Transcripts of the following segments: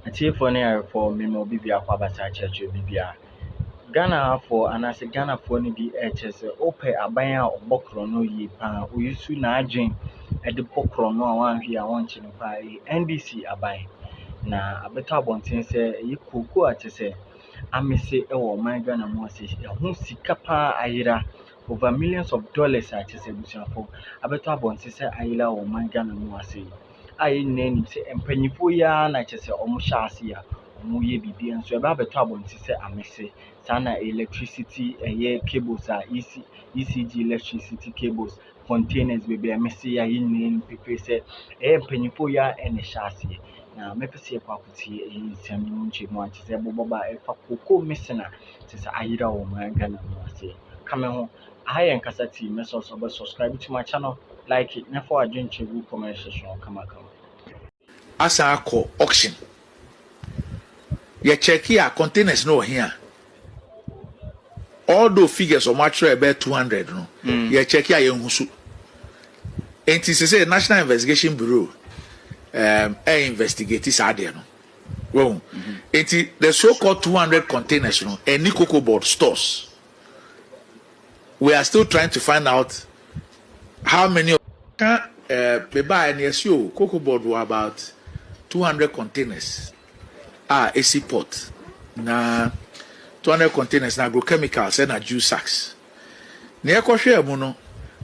Atie for ne for me mo bibia kwa basa cheche bibia. Ghana for anase Ghana for ni bi eche se ope aban a obokro no yi pa oyisu na adwen e de bokro no a wanhwe a wonche no pa NDC aban na abeto abonten se yi koko a che se amese e wo man Ghana mo ase ho sika pa ayira over millions of dollars a che se busuafo abeto abonten se ayira wo man Ghana mo ase ayi nani se empanyifo ya na che se omo hya ase a omo ye bibi nso e ba beto abonten se amese sana electricity cables a ECG electricity cables containers baby amese ya yin NPP se mpanyifo ya ene hya ase na mepese kwa kuti nsɛm no nkyɛ mu ate sɛ bɔbɔba ɛfa koko mesena te sɛ ayera wɔ man Ghana mu ase kame ho aha yɛ nkasa tii mɛsɛ so bɛ subscribe to my channel like it na fa adwenkyɛ gu comment section kama asa akɔ auction ye check here containers no here all those figures on match about 200 no ye check here ye husu enti say National Investigation Bureau investigate this idea no well the so-called 200 containers no any Cocobod stores we are still trying to find out how many we buy and yes you Cocobod were about 200 containers a seaport na 200 containers na agrochemicals and na juice sacks na ekohwe mu no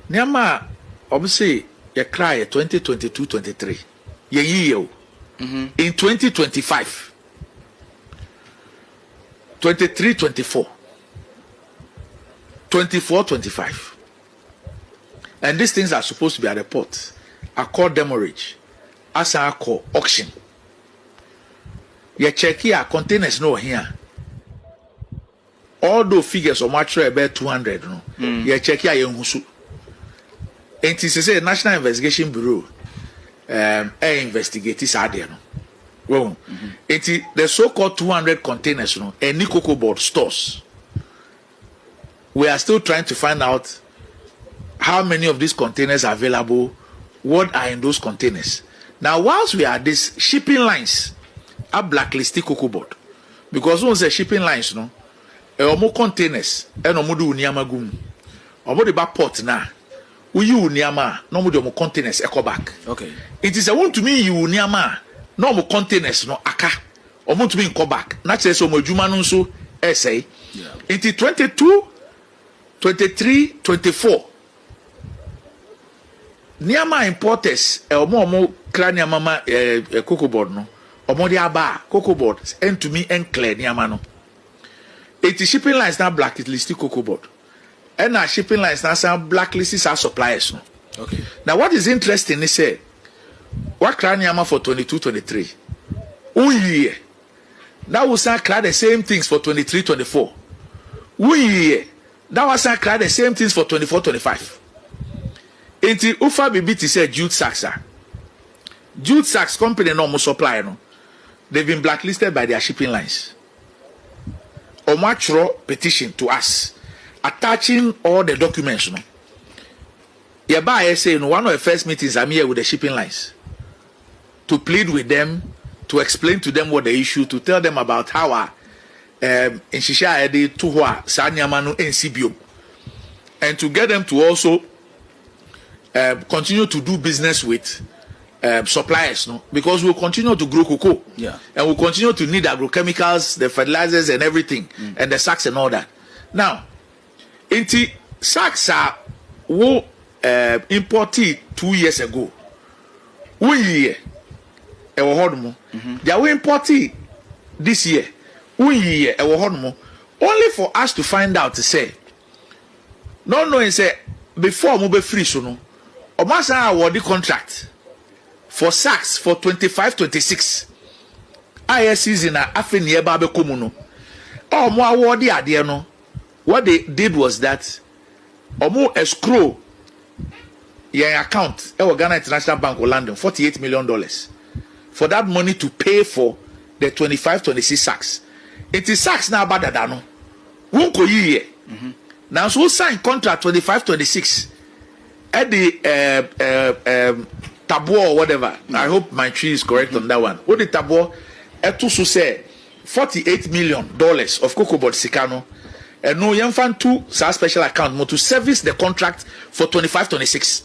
niama obviously ye cry 2022-23 ye year in 2025 23-24 24-25 and these things are supposed to be at the port accord demurrage as a call auction ye check here containers no here all those figures on match about 200 no ye check here ye husu enti say National Investigation Bureau investigate this idea no well enti the so-called 200 containers no any Cocobod stores we are still trying to find out how many of these containers are available, what are in those containers. Now whilst we are this shipping lines are blacklisted Cocobod because once the shipping lines no omo containers e no mo do uniama gum omo de ba port na we you uniama no mo de omo containers e back okay it is a want to me you uniama no mo containers no aka omo to me go back na say so mo adwuma no nso e say it is 22 23 24 niama importers omo krania mama Cocobod no omo de aba Cocobod and to me and clear niama no it is shipping lines now blacklisted Cocobod and our shipping lines now some blacklists our suppliers no okay now what is interesting is say what kraniama for 22-23 we now we say the same things for 23-24 we now we say the same things for 24-25 Enti ufa bibi ti say jute sacks jute sacks company no mo supply no they've been blacklisted by their shipping lines omatro petition to us attaching all the documents no ye ba I say no one of the first meetings I'm here with the shipping lines to plead with them to explain to them what the issue to tell them about how in shisha ede to ho sa nyama no ensibio and to get them to also continue to do business with suppliers, no, because we'll continue to grow cocoa, yeah, and we'll continue to need agrochemicals, the fertilizers, and everything, and the sacks and all that. Now, inti sacks are wo imported 2 years ago. We they were imported this year. We only for us to find out to say, no, knowing say before we be free so no. Omasa award the contract for sacks for 25-26. IS season na afi nearby be komuno. Oh, mo award the idea no. What they did was that omo escrow your account Ghana International Bank of London $48 million for that money to pay for the 25-26 sacks. It is sacks now bad than no. Won't go ye. Now so sign contract 25-26. At the tabo or whatever. I hope my tree is correct on that one. What the tabo eto so say $48 million of Cocobod Sikano, and no young fan to special account more to service the contract for 25-26.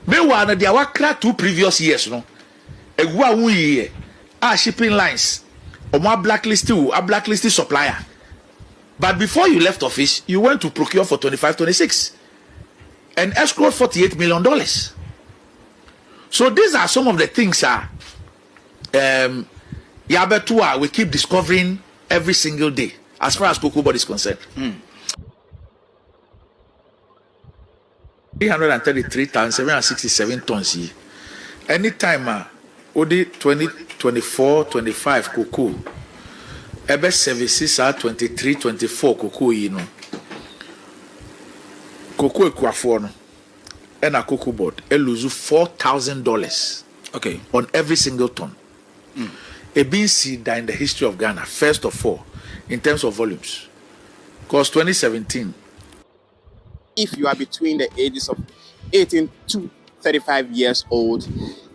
Meanwhile, there were 2 previous years, no. A year, our shipping lines, or more blacklisted supplier. But before you left office, you went to procure for 25-26 and escrow $48 million. So these are some of the things we keep discovering every single day as far as Cocobod is concerned. 333,767 tons. Anytime audit 2024-25 cocoa, ebe services are 23-24 cocoa no. Cocoa equafor no. And a Cocobod, lose $4,000 on every single ton. A being seen in the history of Ghana, first of all, in terms of volumes. Because 2017. If you are between the ages of 18 to 35 years old,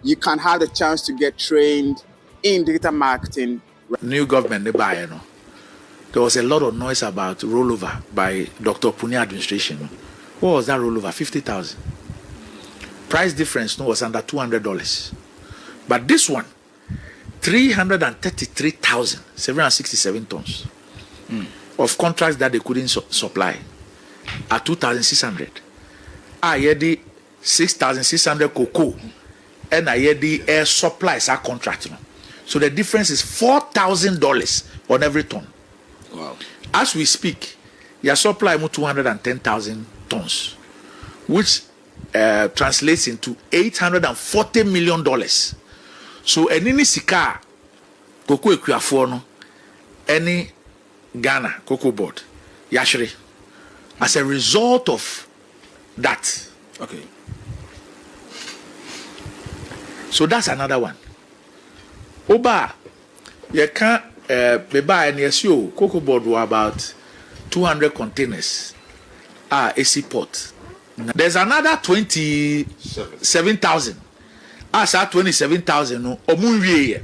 you can have the chance to get trained in digital marketing. New government, there was a lot of noise about rollover by Dr. Pune administration. What was that rollover? 50,000. Price difference was under $200. But this one, 333,767 tons of contracts that they couldn't supply at 2,600. I had the 6,600 cocoa and I had the air supplies are contract. So the difference is $4,000 on every ton. Wow. As we speak, your supply is 210,000 tons, which translates into $840 million. So any sika cocoa equafor no any Ghana Cocobod yashre as a result of that. Okay. So that's another one. Oba you can buy an SEO Cocobod were about 200 containers AC port. There's another 27,000. As at 27,000 no omunwie.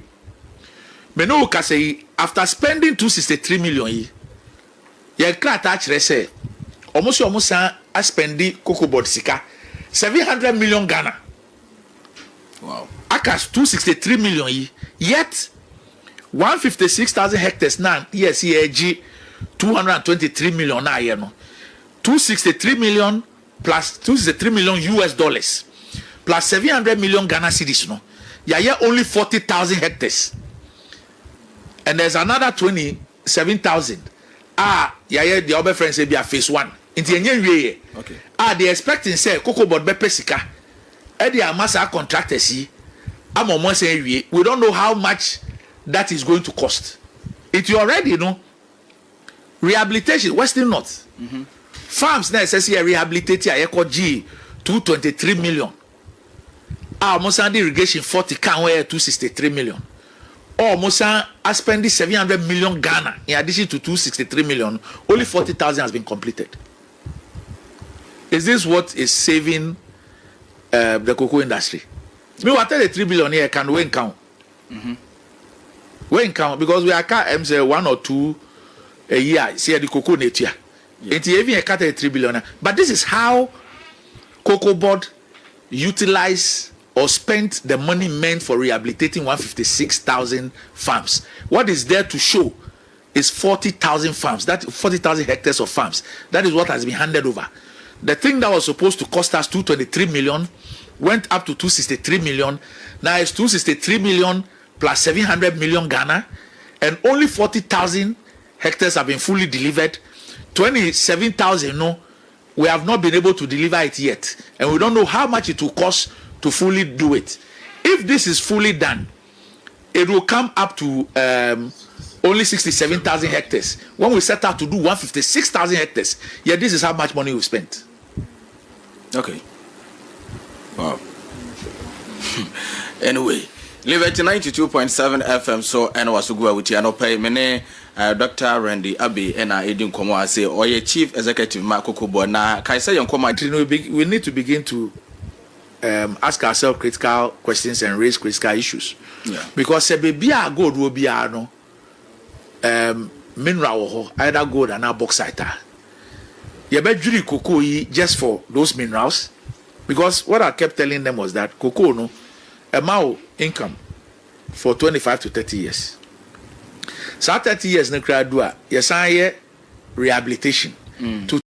Me no ka say after spending 263 million ye kra ta kire say almost spendi Cocobod sika 700 million Ghana. Wow. Akas 263 million ye, yet 156,000 hectares now yes EG 223 million na ye no 263 million plus 263 million US dollars plus 700 million Ghana cedis no yeah only 40,000 hectares and there's another 27,000 yeah the other friends say be a phase 1 into okay they expecting say Cocobod be pesika e dey amasa contractors yi amomo say we don't know how much that is going to cost. It already rehabilitation Western North farms now says here rehabilitate here G 223 million. Almost irrigation 40 can where 263 million. Almost spending 700 million Ghana in addition to 263 million. Only 40,000 has been completed. Is this what is saving the cocoa industry? Me what the 3 billion here can we count? We count because we are say 1 or 2 a year. See the cocoa nature. It's even a cut 3 billion. But this is how Cocobod utilize or spent the money meant for rehabilitating 156,000 farms. What is there to show is 40,000 farms. That 40,000 hectares of farms. That is what has been handed over. The thing that was supposed to cost us 223 million went up to 263 million. Now it's 263 million plus 700 million Ghana, and only 40,000 hectares have been fully delivered. 27,000 we have not been able to deliver it yet, and we don't know how much it will cost to fully do it. If this is fully done, it will come up to only 67,000 hectares. When we set out to do 156,000 hectares, this is how much money we spent. Okay. Wow. Anyway, Liberty 92.7 FM. So, and was go with you. Pay many Dr. Randy Abbey and I didn't come and say, or your chief executive Mark Cocobod. Now, can I say, we need to begin to ask ourselves critical questions and raise critical issues. Yeah. Because baby a gold will be no mineral either gold and bauxite. You bet jury cocoa just for those minerals. Because what I kept telling them was that cocoa no amount income for 25 to 30 years. So 30 years no crowd do yes I rehabilitation to